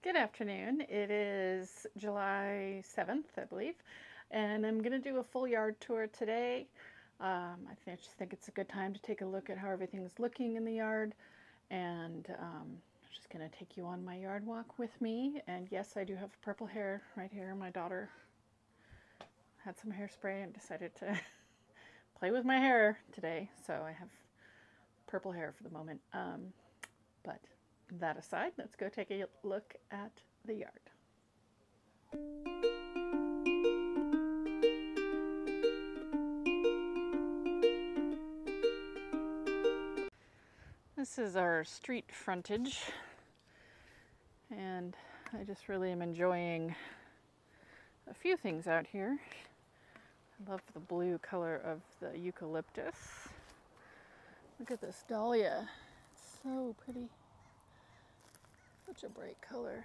Good afternoon. It is July 7th, I believe, and I'm going to do a full yard tour today. I just think it's a good time to take a look at how everything's looking in the yard, and I'm just going to take you on my yard walk with me. And yes, I do have purple hair right here. My daughter had some hairspray and decided to play with my hair today, so I have purple hair for the moment. But that aside, let's go take a look at the yard. This is our street frontage, and I just really am enjoying a few things out here. I love the blue color of the eucalyptus. Look at this dahlia. It's so pretty. Such a bright color.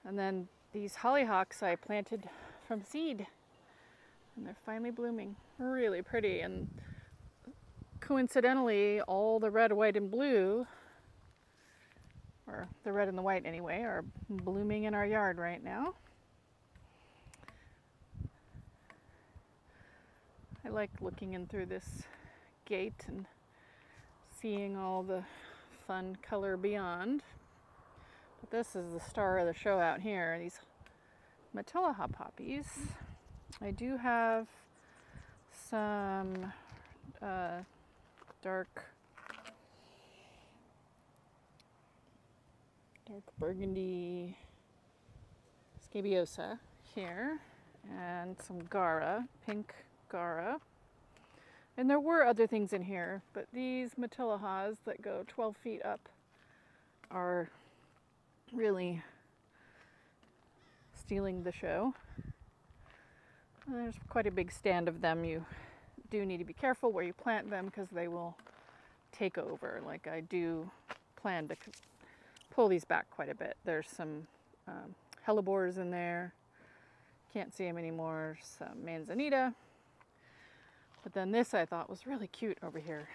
And then these hollyhocks I planted from seed, and they're finally blooming. Really pretty, and coincidentally all the red, white, and blue, or the red and the white anyway, are blooming in our yard right now. I like looking in through this gate and seeing all the fun color beyond. But this is the star of the show out here, these Matillaha poppies. I do have some dark burgundy scabiosa here, and some Gaura, pink Gaura. And there were other things in here, but these Matillahas that go 12 feet up are really stealing the show. And there's quite a big stand of them. You do need to be careful where you plant them because they will take over. Like, I do plan to pull these back quite a bit. There's some hellebores in there. Can't see them anymore. Some manzanita. But then this I thought was really cute over here.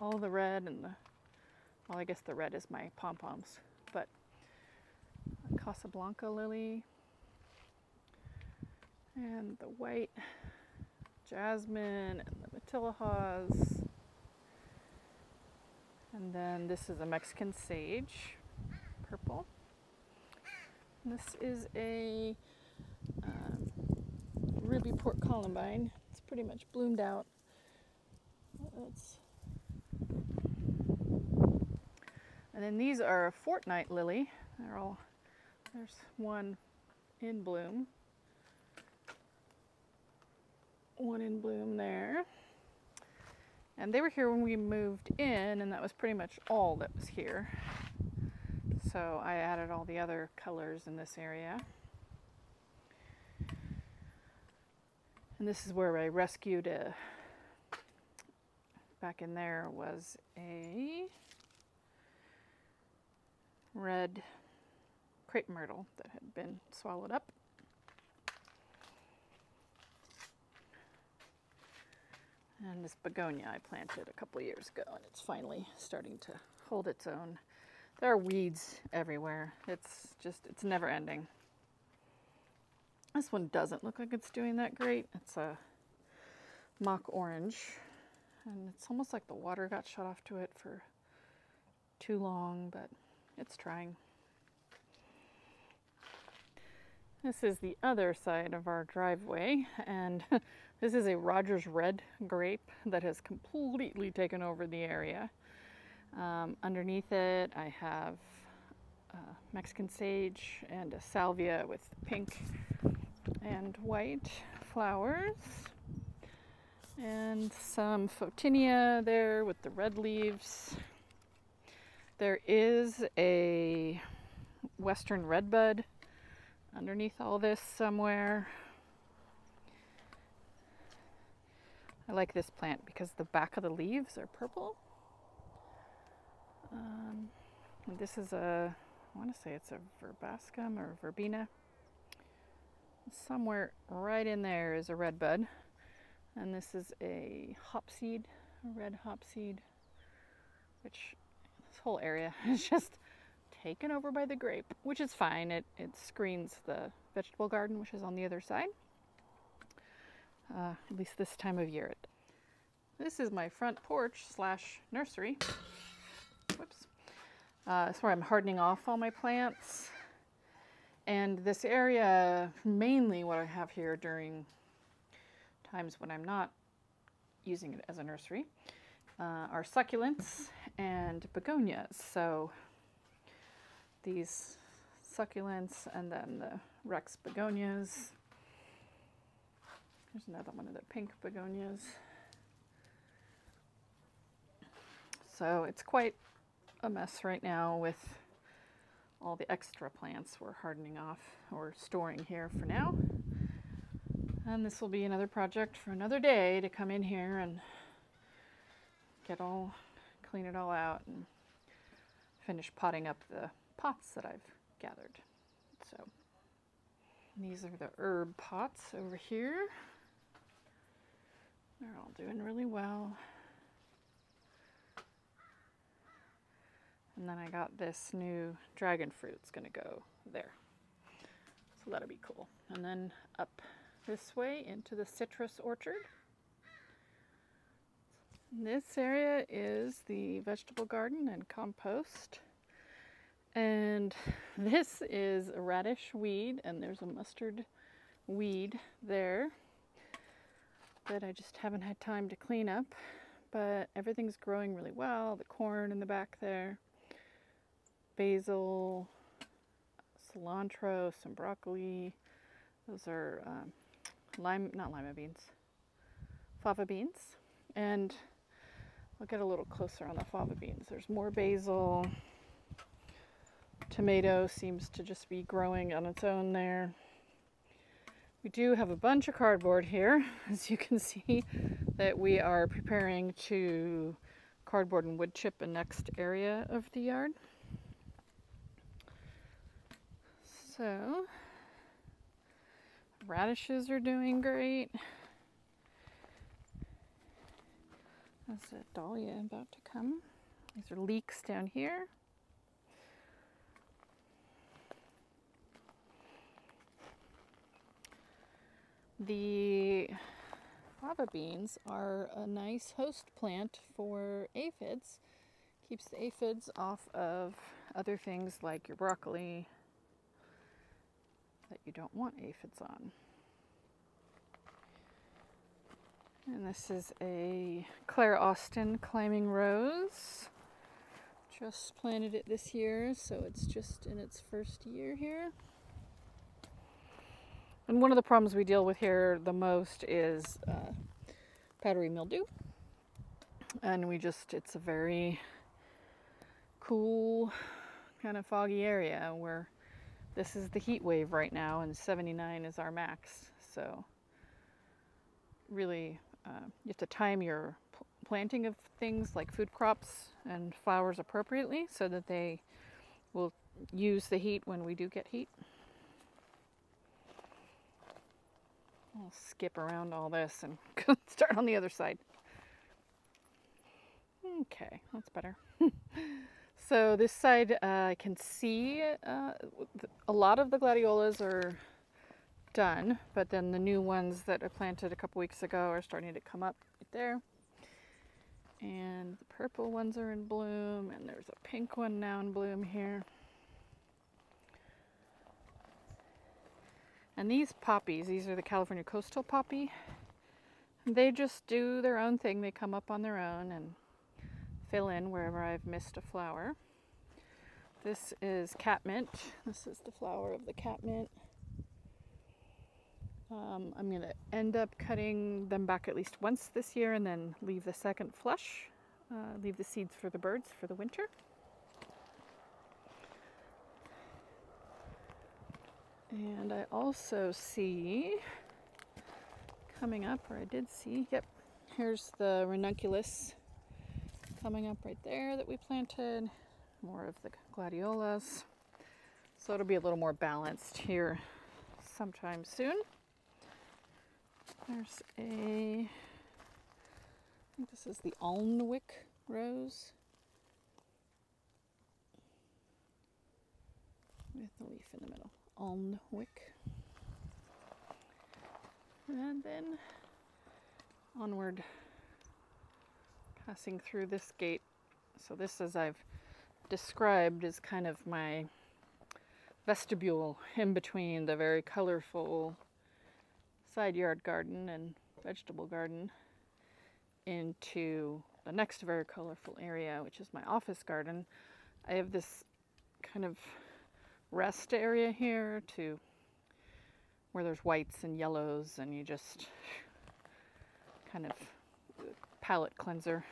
All the red and well, I guess the red is my pom-poms, but a Casablanca lily and the white jasmine and the Matillahas. And then this is a Mexican sage, purple. And this is a ruby port columbine. It's pretty much bloomed out. And then these are a fortnight lily. There's one in bloom. One in bloom there. And they were here when we moved in, and that was pretty much all that was here. So I added all the other colors in this area. And this is where I rescued back in there was a red crepe myrtle that had been swallowed up. And this begonia I planted a couple years ago, and it's finally starting to hold its own. There are weeds everywhere. It's never ending. This one doesn't look like it's doing that great. It's a mock orange, and it's almost like the water got shut off to it for too long, but it's trying. This is the other side of our driveway, and this is a Rogers Red grape that has completely taken over the area. Underneath it, I have Mexican sage and a salvia with pink and white flowers, and some photinia there with the red leaves. There is a western redbud underneath all this somewhere. I like this plant because the back of the leaves are purple. This is I want to say it's a verbascum or verbena. Somewhere right in there is a red bud. And this is a hopseed, a red hopseed, which this whole area is just taken over by the grape, which is fine. It screens the vegetable garden, which is on the other side. At least this time of year. This is my front porch / nursery. Whoops. It's where I'm hardening off all my plants. And this area, mainly what I have here during times when I'm not using it as a nursery, are succulents and begonias. So these succulents and then the Rex begonias. There's another one of the pink begonias. So it's quite a mess right now with all the extra plants we're hardening off or storing here for now. And this will be another project for another day to come in here and clean it all out and finish potting up the pots that I've gathered. So these are the herb pots over here. They're all doing really well. And then I got this new dragon fruit. It's going to go there. So that'll be cool. And then up this way into the citrus orchard. This area is the vegetable garden and compost. And this is a radish weed, and there's a mustard weed there that I just haven't had time to clean up. But everything's growing really well. The corn in the back there. Basil, cilantro, some broccoli. Those are fava beans. And I'll get a little closer on the fava beans. There's more basil. Tomato seems to just be growing on its own there. We do have a bunch of cardboard here, as you can see, that we are preparing to cardboard and wood chip a next area of the yard. So, radishes are doing great. There's a dahlia about to come. These are leeks down here. The fava beans are a nice host plant for aphids. Keeps the aphids off of other things like your broccoli that you don't want aphids on. And this is a Claire Austin climbing rose. Just planted it this year, so it's just in its first year here. And one of the problems we deal with here the most is powdery mildew. And it's a very cool, kind of foggy area where this is the heat wave right now, and 79 is our max. So really, you have to time your planting of things like food crops and flowers appropriately so that they will use the heat when we do get heat. I'll skip around all this and start on the other side. Okay, that's better. So this side, I can see a lot of the gladiolas are done, but then the new ones that I planted a couple weeks ago are starting to come up right there. And the purple ones are in bloom, and there's a pink one now in bloom here. And these poppies, these are the California coastal poppy. They just do their own thing. They come up on their own and fill in wherever I've missed a flower. This is catmint. This is the flower of the catmint. I'm going to end up cutting them back at least once this year and then leave the second flush. Leave the seeds for the birds for the winter. And I also see coming up, or I did see, yep, here's the ranunculus coming up right there that we planted. More of the gladiolas. So it'll be a little more balanced here sometime soon. There's I think this is the Alnwick rose. with the leaf in the middle. Alnwick. And then onward, passing through this gate. So this, as I've described, is kind of my vestibule in between the very colorful side yard garden and vegetable garden into the next very colorful area, which is my office garden. I have this kind of rest area here to where there's whites and yellows, and you just kind of palette cleanser.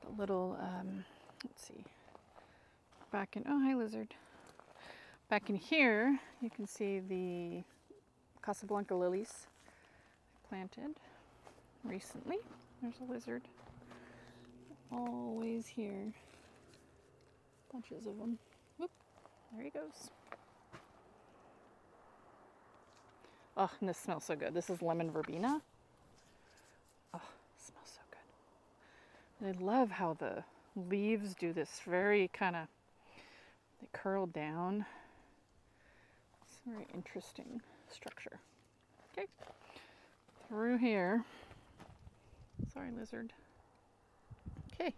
The little, let's see, back in, oh, hi lizard. Back in here, you can see the Casablanca lilies I planted recently. There's a lizard. Always here. Bunches of them. Whoop, there he goes. Oh, and this smells so good. This is lemon verbena. Oh, it smells so good. And I love how the leaves do this very kind of, they curl down. It's a very interesting structure. Okay, through here. Sorry, lizard. Okay,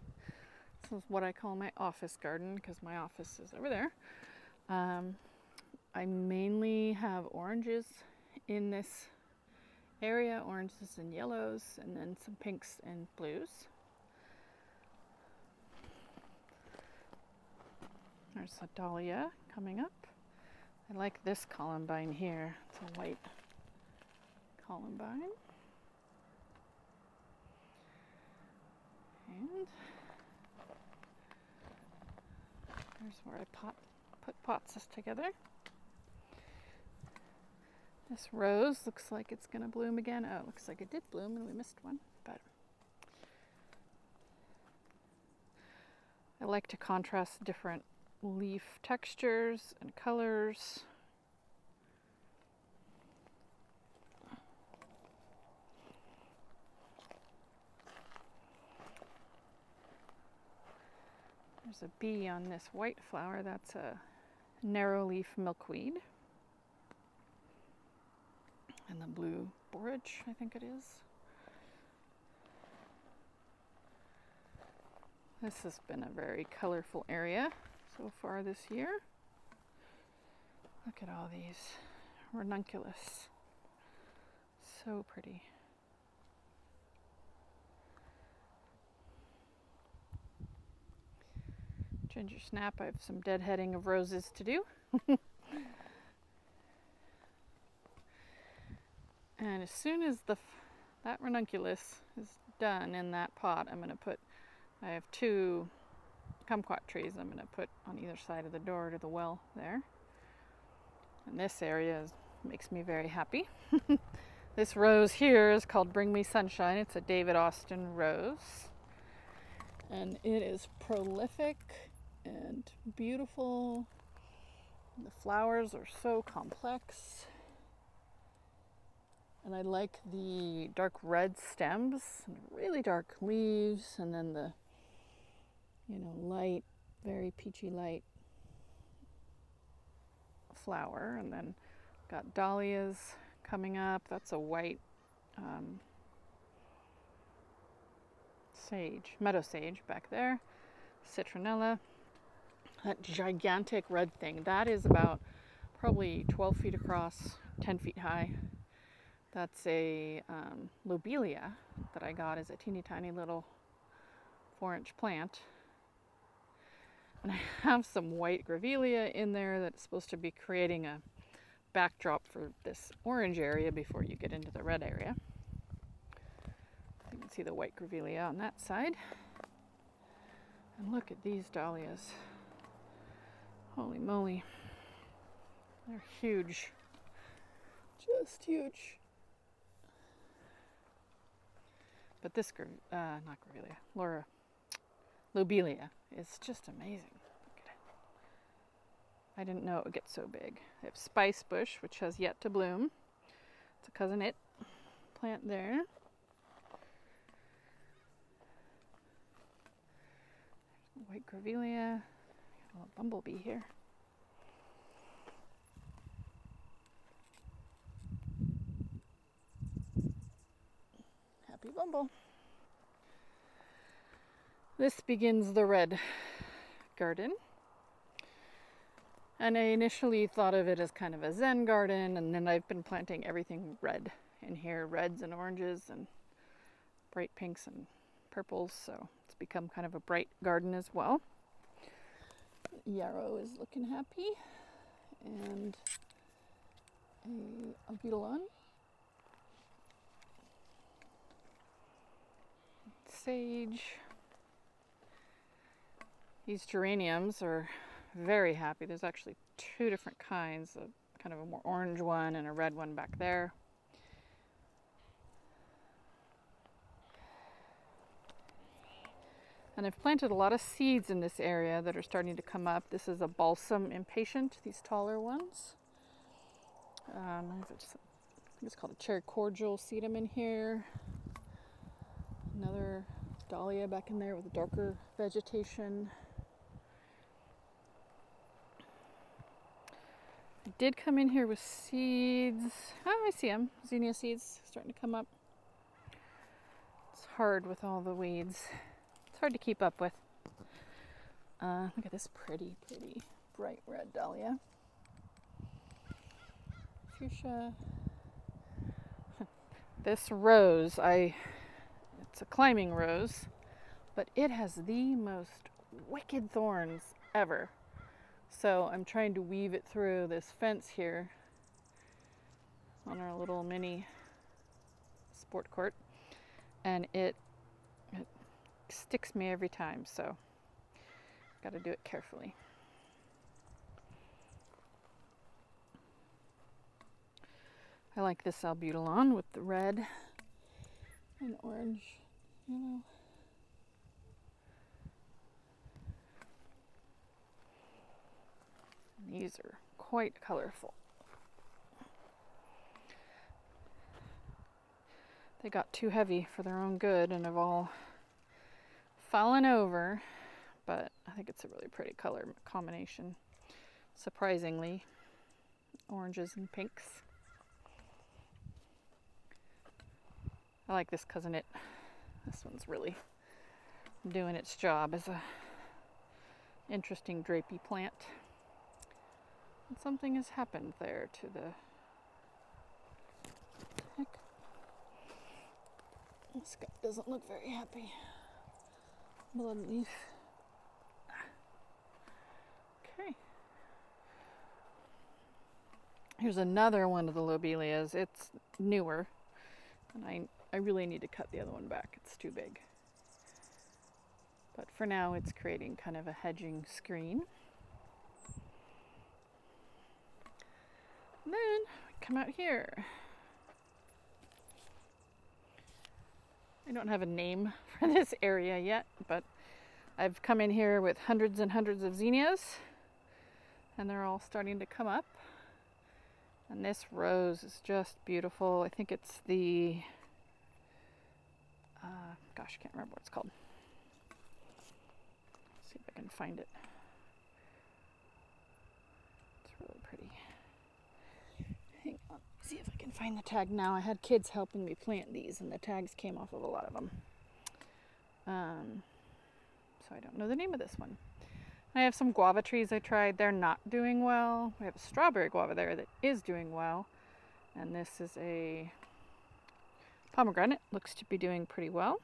this is what I call my office garden because my office is over there. I mainly have oranges in this area, oranges and yellows, and then some pinks and blues. There's a dahlia coming up. I like this columbine here. It's a white columbine. And there's where I put pots together. This rose looks like it's going to bloom again. Oh, it looks like it did bloom and we missed one. But I like to contrast different leaf textures and colors. There's a bee on this white flower. That's a narrow leaf milkweed. And the blue borage, I think it is. This has been a very colorful area so far this year. Look at all these ranunculus. So pretty. Ginger snap, I have some deadheading of roses to do. And as soon as that ranunculus is done in that pot, I'm going to put, I have 2 kumquat trees I'm going to put on either side of the door to the well there. And this area makes me very happy. This rose here is called Bring Me Sunshine. It's a David Austin rose. And it is prolific and beautiful. The flowers are so complex. And I like the dark red stems, and really dark leaves, and then the, light, very peachy light flower. And then got dahlias coming up. That's a white sage, meadow sage back there. Citronella. That gigantic red thing, that is about probably 12 feet across, 10 feet high. That's a lobelia that I got as a teeny tiny little 4-inch plant. And I have some white grevillea in there that's supposed to be creating a backdrop for this orange area before you get into the red area. You can see the white grevillea on that side. And look at these dahlias. Holy moly. They're huge. Just huge. But this, not grevillea, lobelia is just amazing. Look at it. I didn't know it would get so big. I have spice bush, which has yet to bloom. It's a cousin it plant there. cute grevillea. Got a little bumblebee here. Happy bumble. This begins the red garden. And I initially thought of it as kind of a Zen garden, and then I've been planting everything red in here, reds and oranges and bright pinks and purples, so it's become kind of a bright garden as well. Yarrow is looking happy, and a abutilon. Sage. These geraniums are very happy. There's actually two different kinds, a kind of a more orange one and a red one back there. And I've planted a lot of seeds in this area that are starting to come up. This is a balsam impatient, these taller ones. I think it's called a cherry cordial sedum in here. Another dahlia back in there with darker vegetation. I did come in here with seeds. Oh, I see them. Zinnia seeds starting to come up. It's hard with all the weeds. It's hard to keep up with. Look at this pretty bright red dahlia. Fuchsia. This rose, it's a climbing rose, but it has the most wicked thorns ever. So I'm trying to weave it through this fence here on our little mini sport court, and it sticks me every time, so got to do it carefully. I like this abutilon with the red and orange, yellow. These are quite colorful. They got too heavy for their own good and have all fallen over, but I think it's a really pretty color combination. Surprisingly, oranges and pinks. I like this cousin it. This one's really doing its job as a interesting drapey plant. And something has happened there to the heck. This guy doesn't look very happy. Blood leaf. Okay. Here's another one of the lobelias. It's newer, and I really need to cut the other one back. It's too big. But for now, it's creating kind of a hedging screen. And then come out here. I don't have a name for this area yet, but I've come in here with hundreds and hundreds of zinnias, and they're all starting to come up. And this rose is just beautiful. I think it's the, gosh, I can't remember what it's called. Let's see if I can find it. It's really pretty. Hang on, see if I can find the tag now. I had kids helping me plant these, and the tags came off of a lot of them. So I don't know the name of this one. I have some guava trees I tried. They're not doing well. We have a strawberry guava there that is doing well. And this is a pomegranate. Looks to be doing pretty well.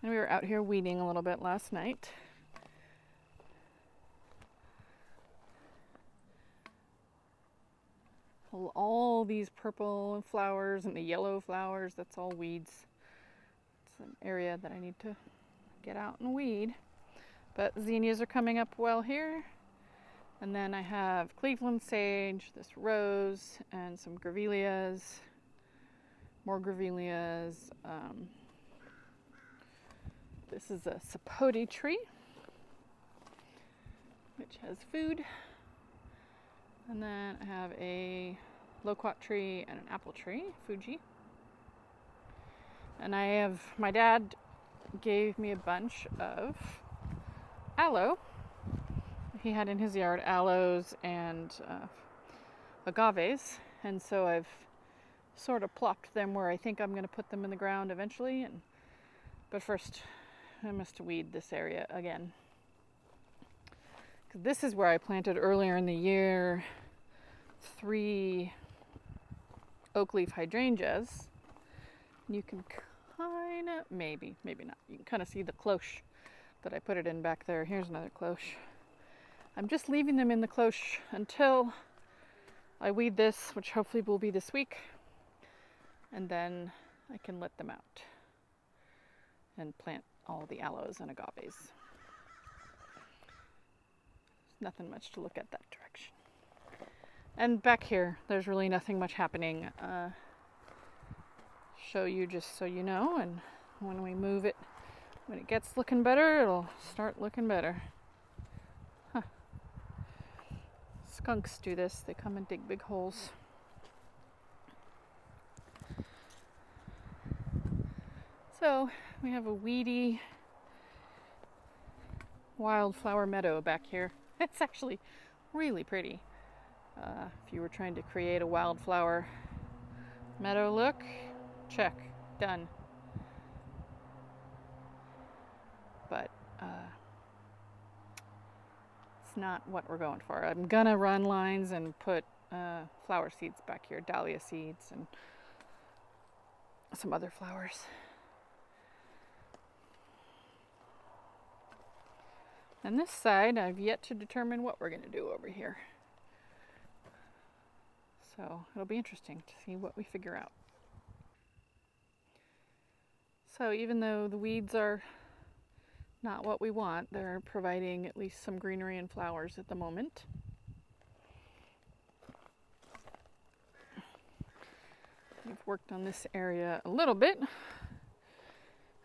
And we were out here weeding a little bit last night. All these purple flowers and the yellow flowers, that's all weeds. It's an area that I need to get out and weed. But zinnias are coming up well here. And then I have Cleveland sage, this rose, and some grevilleas. More grevilleas. This is a sapote tree, which has food. And then I have a loquat tree and an apple tree, Fuji. And I have, my dad gave me a bunch of aloe. He had in his yard aloes and agaves, and so I've sort of plopped them where I think I'm going to put them in the ground eventually. But first, I must weed this area again. This is where I planted earlier in the year 3 oak leaf hydrangeas. You can kind of, maybe not, you can kind of see the cloche that I put it in back there. Here's another cloche. I'm just leaving them in the cloche until I weed this, which hopefully will be this week, and then I can let them out and plant all the aloes and agaves. There's nothing much to look at that direction. And back here, there's really nothing much happening. Show you just so you know, and when we move it, when it gets looking better, it'll start looking better. Huh. Skunks do this. They come and dig big holes. So we have a weedy wildflower meadow back here. It's actually really pretty. If you were trying to create a wildflower meadow look, check, done. But it's not what we're going for. I'm gonna run lines and put flower seeds back here, dahlia seeds and some other flowers. And this side, I've yet to determine what we're going to do over here. So it'll be interesting to see what we figure out. So even though the weeds are not what we want, they're providing at least some greenery and flowers at the moment. We've worked on this area a little bit.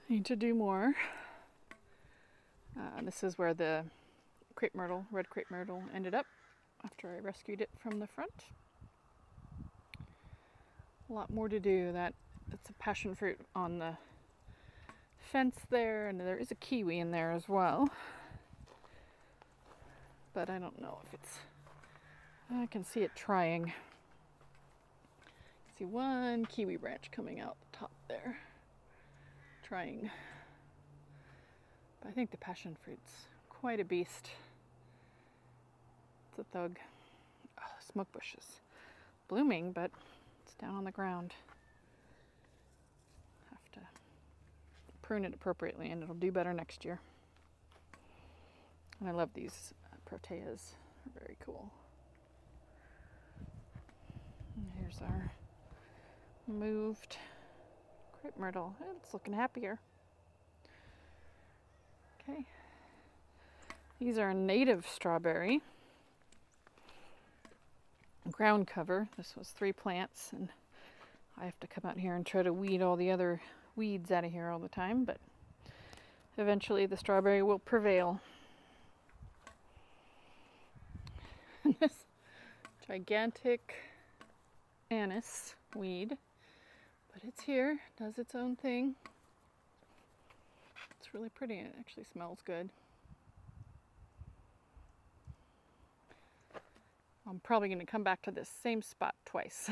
Need to do more. This is where the crepe myrtle, red crepe myrtle, ended up after I rescued it from the front. A lot more to do. It's a passion fruit on the fence there, and there is a kiwi in there as well. But I don't know if it's... I can see it trying. See one kiwi branch coming out the top there. Trying. But I think the passion fruit's quite a beast. It's a thug. Oh, the smoke bush is blooming, but it's down on the ground. Have to prune it appropriately and it'll do better next year. And I love these proteas. They're very cool. And here's our moved crepe myrtle. It's looking happier. Okay, these are a native strawberry ground cover. This was 3 plants, and I have to come out here and try to weed all the other weeds out of here all the time, but eventually the strawberry will prevail. And this gigantic anise weed, but it's here, does its own thing. It's really pretty and it actually smells good. I'm probably going to come back to this same spot twice.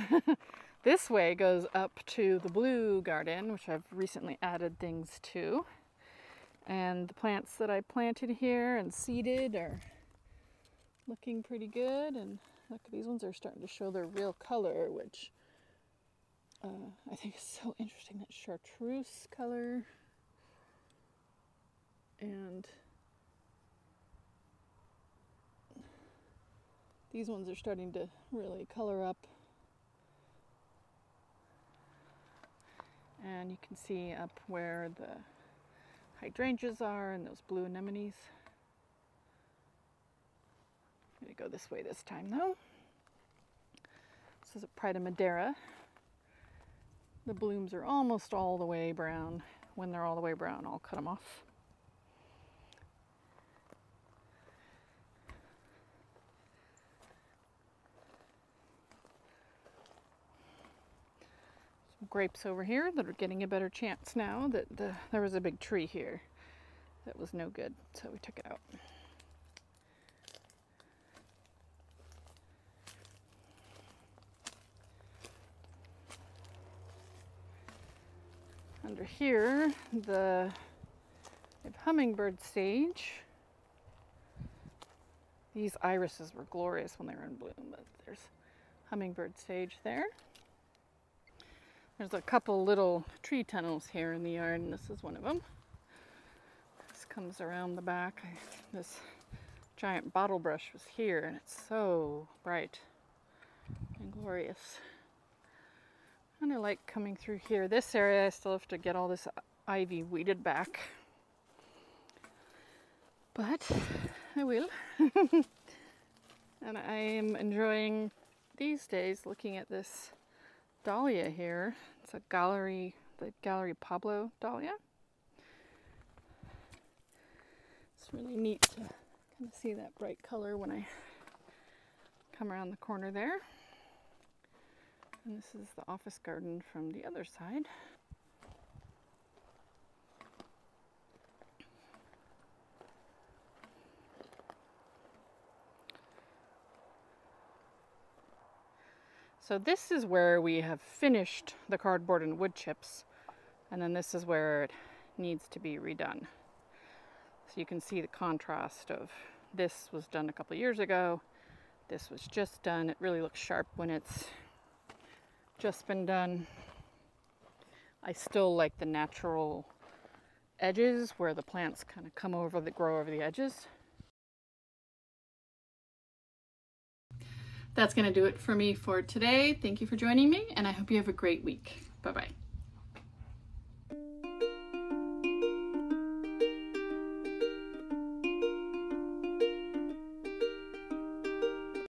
This way goes up to the blue garden, which I've recently added things to. And the plants that I planted here and seeded are looking pretty good. And look, these ones are starting to show their real color, which I think is so interesting. That chartreuse color. And these ones are starting to really color up. And you can see up where the hydrangeas are and those blue anemones. I'm going to go this way this time though. This is a Pride of Madeira. The blooms are almost all the way brown. When they're all the way brown, I'll cut them off. grapes over here that are getting a better chance now that there was a big tree here that was no good, so we took it out. Under here, we have hummingbird sage. These irises were glorious when they were in bloom, but there's hummingbird sage there. There's a couple little tree tunnels here in the yard, and this is one of them. This comes around the back. This giant bottle brush was here, and it's so bright and glorious. And I like coming through here. This area, I still have to get all this ivy weeded back. But I will. And I am enjoying these days looking at this dahlia here. It's a the Gallery Pablo dahlia. It's really neat to kind of see that bright color when I come around the corner there. And this is the office garden from the other side. So this is where we have finished the cardboard and wood chips, and then this is where it needs to be redone. So you can see the contrast of this was done a couple years ago, this was just done. It really looks sharp when it's just been done. I still like the natural edges where the plants kind of come over, grow over the edges. That's going to do it for me for today. Thank you for joining me, and I hope you have a great week. Bye-bye.